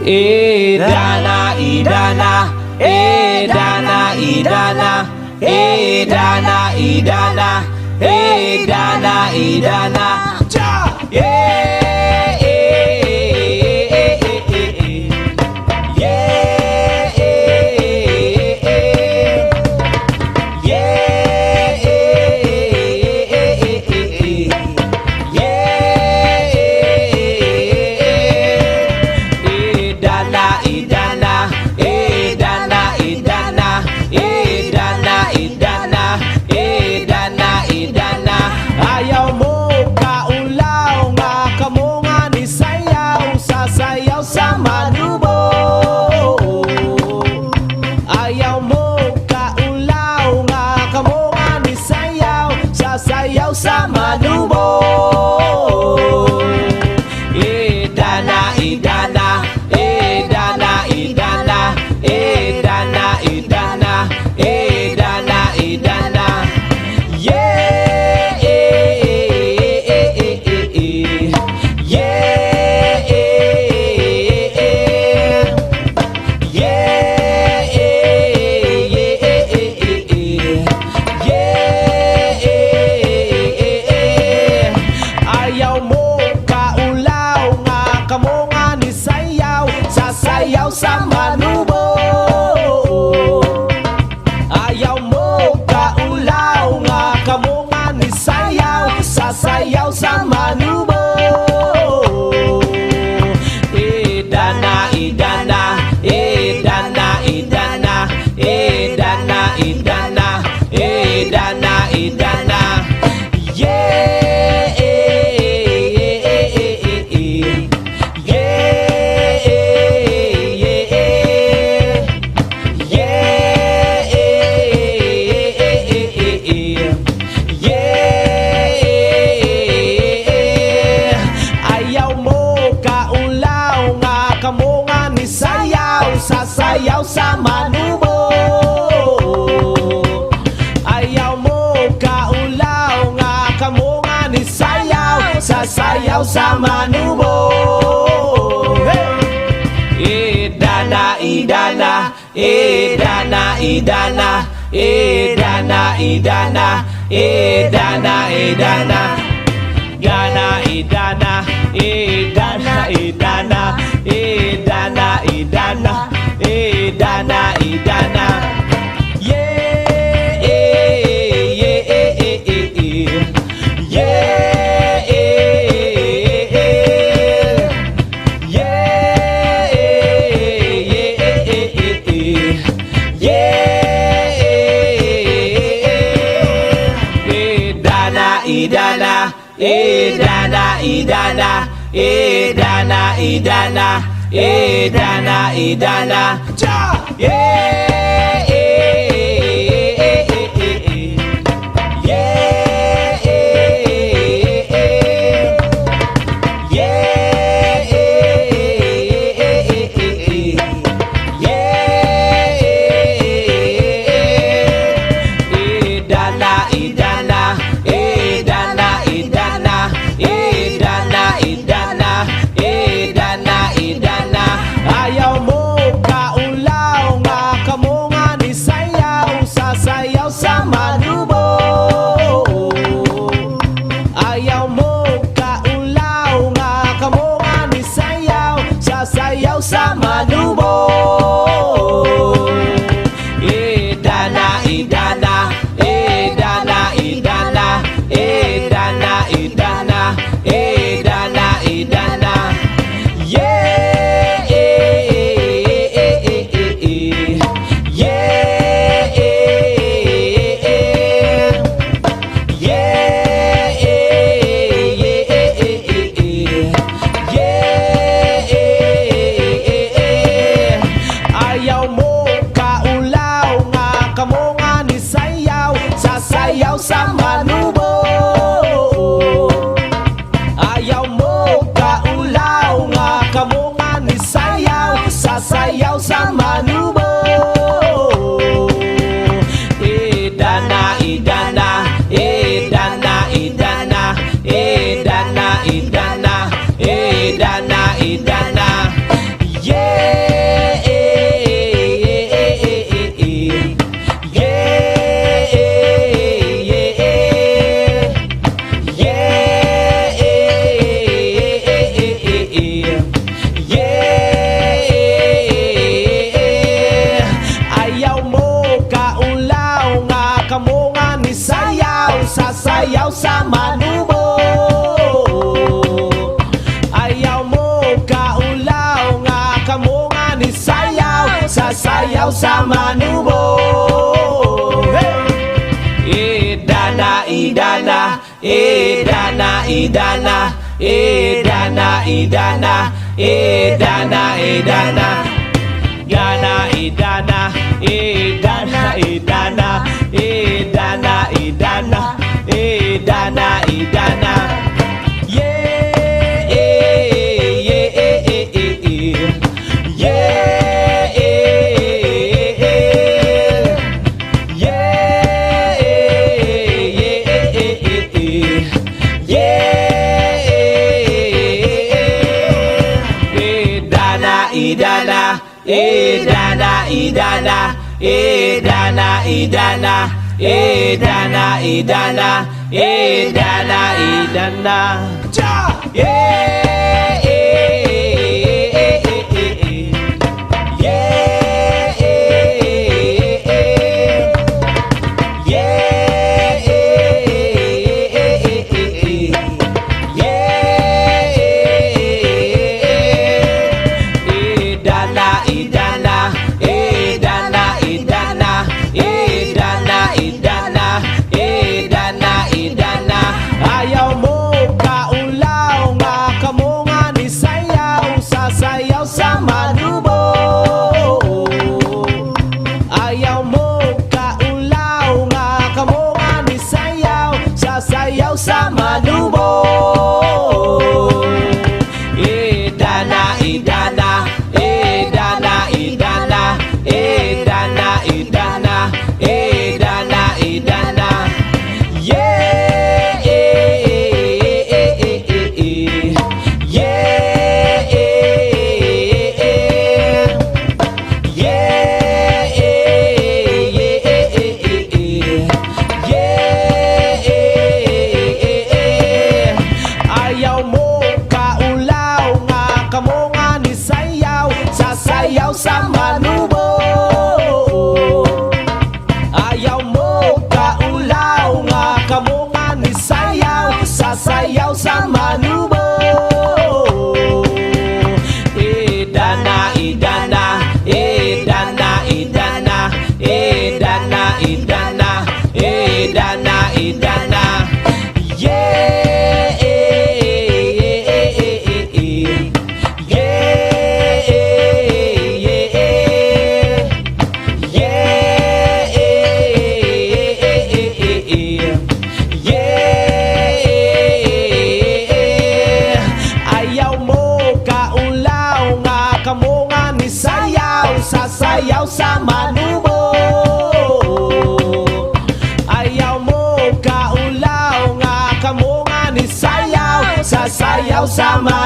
Idana, Idana, Idana, Idana, Idana, Idana, Idana, Idana, cha, yeah. Sayaw sa manubo, ayaw mo kaulaw nga kamo nga ni sayaw, sasayaw sa manubo. Idana, Idana, Idana, Idana, Idana, Idana, Idana, Idana, yeah. Sayaw sa manubo, ayaw mo kaulaw nga kamo nga ni sayaw, sasayaw sa manubo. Idana, Idana, Idana, Idana, Idana, Idana, Idana, Idana, yeah. Kamo nga ni sayaw, sasayaw sa manubo, ayaw mo kaulaw nga kamo nga ni sayaw, sasayaw sa manubo. Idana, Idana, Idana, Idana, Idana, Idana, Idana, Idana, Idana, Idana, Idana, Idana, Idana, Idana, Idana, Idana, yeah, yeah, yeah, Idana, Idana, Idana, Idana, Idana, Idana, Idana, cha, yeah. Ayaw mo kaulaw nga idana, idana. Yeah, sasayaw sa manubo. Ayaw mo kaulaw nga kamo nga ni sayaw, sasayaw sa manubo. Idana, idana, idana, idana, idana, idana, idana, idana, idana, idana, idana, idana, idana, idana, idana, idana. Yeah, yeah, idana, idana, idana, idana, idana, idana, idana, idana, idana. Ja, yeah, sasayaw sa manubo. Ayaw mo kaulaw nga kamo nga ni sayaw, sasayaw sa manubo. Idana, idana, idana, idana, idana, idana, idana, idana. Yeah, sasayaw sa manubo. Ayaw mo kaulaw nga kamo nga ni sayaw, sasayaw sa manubo. Idana, idana, idana, idana, idana, idana, idana, idana. Yeah, kamo nga ni sayaw, sasayaw sa manubo. Ayaw mo kaulaw nga kamo nga ni sayaw, sasayaw sa manubo.